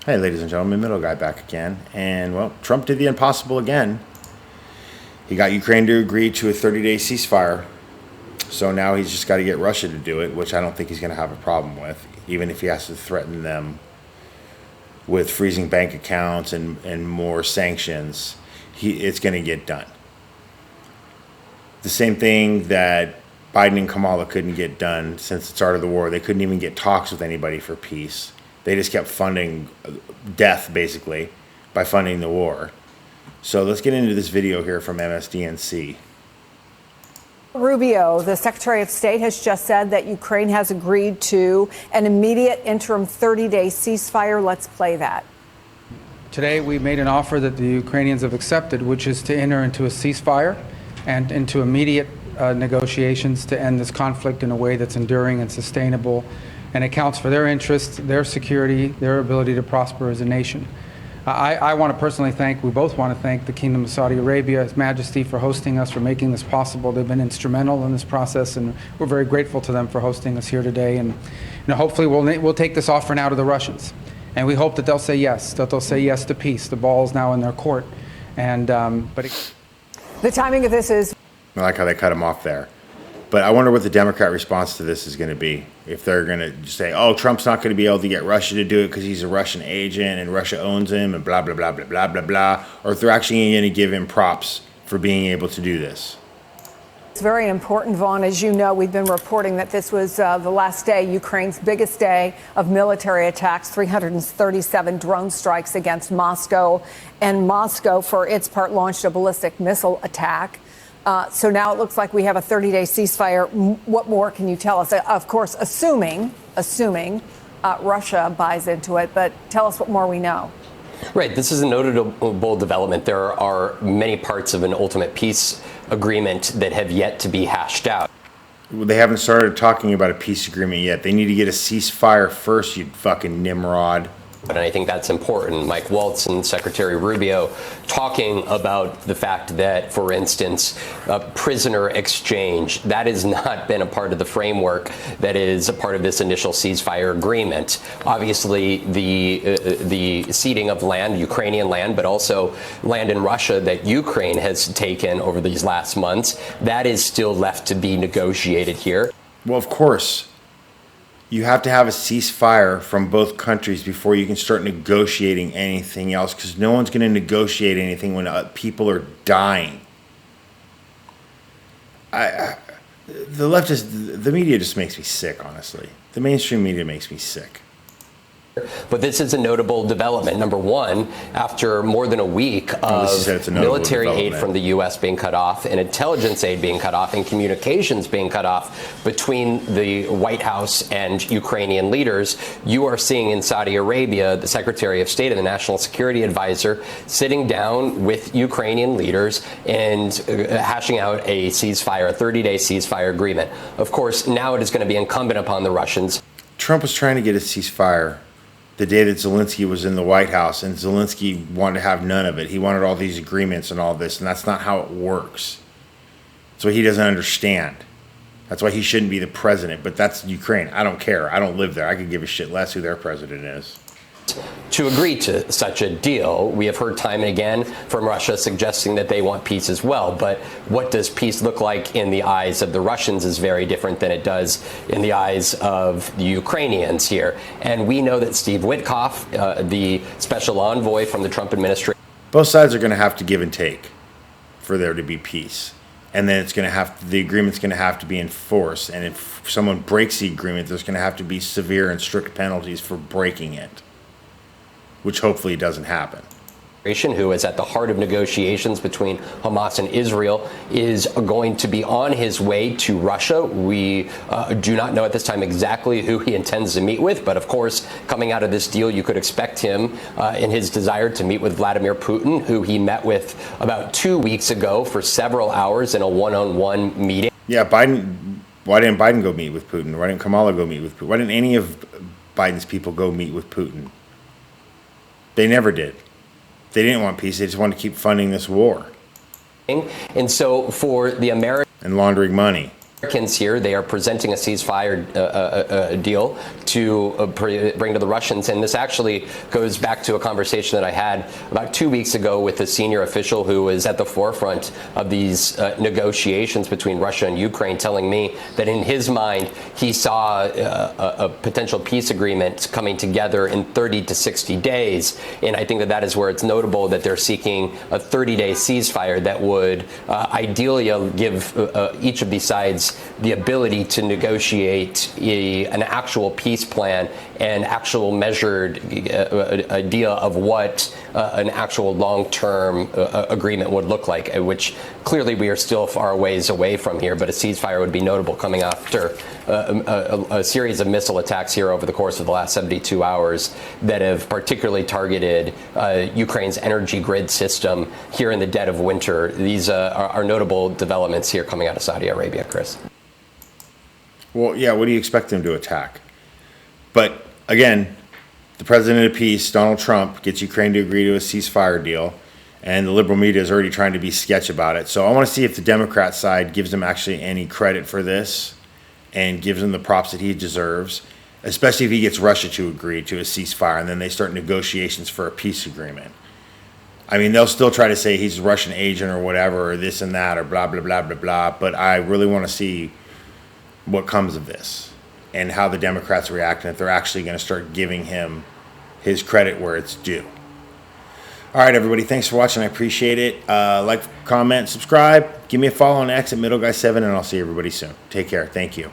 Hey, ladies and gentlemen, Middle Guy back again. And, well, Trump did the impossible again. He got Ukraine to agree to a 30-day ceasefire. So now he's just got to get Russia to do it, which I don't think he's going to have a problem with, even if he has to threaten them with freezing bank accounts and more sanctions. It's going to get done. The same thing that Biden and Kamala couldn't get done since the start of the war. They couldn't even get talks with anybody for peace. They just kept funding death, basically, by funding the war. So let's get into this video here from MSDNC. Rubio, the Secretary of State, has just said that Ukraine has agreed to an immediate interim 30-day ceasefire. Let's play that. Today, we made an offer that the Ukrainians have accepted, which is to enter into a ceasefire and into immediate negotiations to end this conflict in a way that's enduring and sustainable and accounts for their interests, their security, their ability to prosper as a nation. I want to personally we both want to thank the Kingdom of Saudi Arabia, His Majesty, for hosting us, for making this possible. They've been instrumental in this process, and we're very grateful to them for hosting us here today. And hopefully we'll take this offer now to the Russians. And we hope that they'll say yes, to peace. The ball is now in their court. And the timing of this is... I like how they cut him off there. But I wonder what the Democrat response to this is going to be. If they're going to say, oh, Trump's not going to be able to get Russia to do it because he's a Russian agent and Russia owns him and blah, blah, blah, blah, blah, blah, blah. Or if they're actually going to give him props for being able to do this. It's very important, Vaughn. As you know, we've been reporting that this was the last day, Ukraine's biggest day of military attacks, 337 drone strikes against Moscow. And Moscow, for its part, launched a ballistic missile attack. So now it looks like we have a 30-day ceasefire. What more can you tell us? Of course, assuming Russia buys into it. But tell us what more we know. Right. This is a notable development. There are many parts of an ultimate peace agreement that have yet to be hashed out. They haven't started talking about a peace agreement yet. They need to get a ceasefire first, you fucking Nimrod. And I think that's important. Mike Waltz and Secretary Rubio talking about the fact that, for instance, prisoner exchange, that has not been a part of the framework that is a part of this initial ceasefire agreement. Obviously, the ceding of land, Ukrainian land, but also land in Russia that Ukraine has taken over these last months, that is still left to be negotiated here. Well, of course. You have to have a ceasefire from both countries before you can start negotiating anything else, because no one's going to negotiate anything when people are dying. The media just makes me sick, honestly. The mainstream media makes me sick. But this is a notable development. Number one, after more than a week of military aid from the U.S. being cut off and intelligence aid being cut off and communications being cut off between the White House and Ukrainian leaders, you are seeing in Saudi Arabia the Secretary of State and the National Security Advisor sitting down with Ukrainian leaders and hashing out a ceasefire, a 30-day ceasefire agreement. Of course, now it is going to be incumbent upon the Russians. Trump was trying to get a ceasefire the day that Zelensky was in the White House, and Zelensky wanted to have none of it. He wanted all these agreements and all this, and that's not how it works. That's what he doesn't understand. That's why he shouldn't be the president, but that's Ukraine. I don't care. I don't live there. I could give a shit less who their president is. To agree to such a deal, we have heard time and again from Russia suggesting that they want peace as well. But what does peace look like in the eyes of the Russians is very different than it does in the eyes of the Ukrainians here. And we know that Steve Witkoff, the special envoy from the Trump administration. Both sides are going to have to give and take for there to be peace. And then the agreement's going to have to be enforced. And if someone breaks the agreement, there's going to have to be severe and strict penalties for breaking it, which hopefully doesn't happen. Who is at the heart of negotiations between Hamas and Israel, is going to be on his way to Russia. We do not know at this time exactly who he intends to meet with, but of course, coming out of this deal, you could expect him in his desire to meet with Vladimir Putin, who he met with about 2 weeks ago for several hours in a one-on-one meeting. Yeah, Biden. Why didn't Biden go meet with Putin? Why didn't Kamala go meet with Putin? Why didn't any of Biden's people go meet with Putin? They never did. They didn't want peace. They just wanted to keep funding this war. And so for the American and laundering money. Americans here, they are presenting a ceasefire deal to bring to the Russians. And this actually goes back to a conversation that I had about 2 weeks ago with a senior official who was at the forefront of these negotiations between Russia and Ukraine, telling me that in his mind, he saw a potential peace agreement coming together in 30 to 60 days. And I think that that is where it's notable that they're seeking a 30-day ceasefire that would ideally give each of these sides the ability to negotiate an actual peace plan and actual measured idea of what an actual long-term agreement would look like, which clearly we are still far ways away from here, but a ceasefire would be notable coming after a series of missile attacks here over the course of the last 72 hours that have particularly targeted Ukraine's energy grid system here in the dead of winter. These are notable developments here coming out of Saudi Arabia, Chris. Well, yeah, what do you expect them to attack? But again, the president of peace, Donald Trump, gets Ukraine to agree to a ceasefire deal, and the liberal media is already trying to be sketch about it. So I want to see if the Democrat side gives him actually any credit for this and gives him the props that he deserves, especially if he gets Russia to agree to a ceasefire and then they start negotiations for a peace agreement. I mean, they'll still try to say he's a Russian agent or whatever, or this and that, or blah, blah, blah, blah, blah. But I really want to see what comes of this and how the Democrats react and if they're actually going to start giving him his credit where it's due. All right, everybody, thanks for watching. I appreciate it. Like, comment, subscribe. Give me a follow on X at MiddleGuy7, and I'll see everybody soon. Take care. Thank you.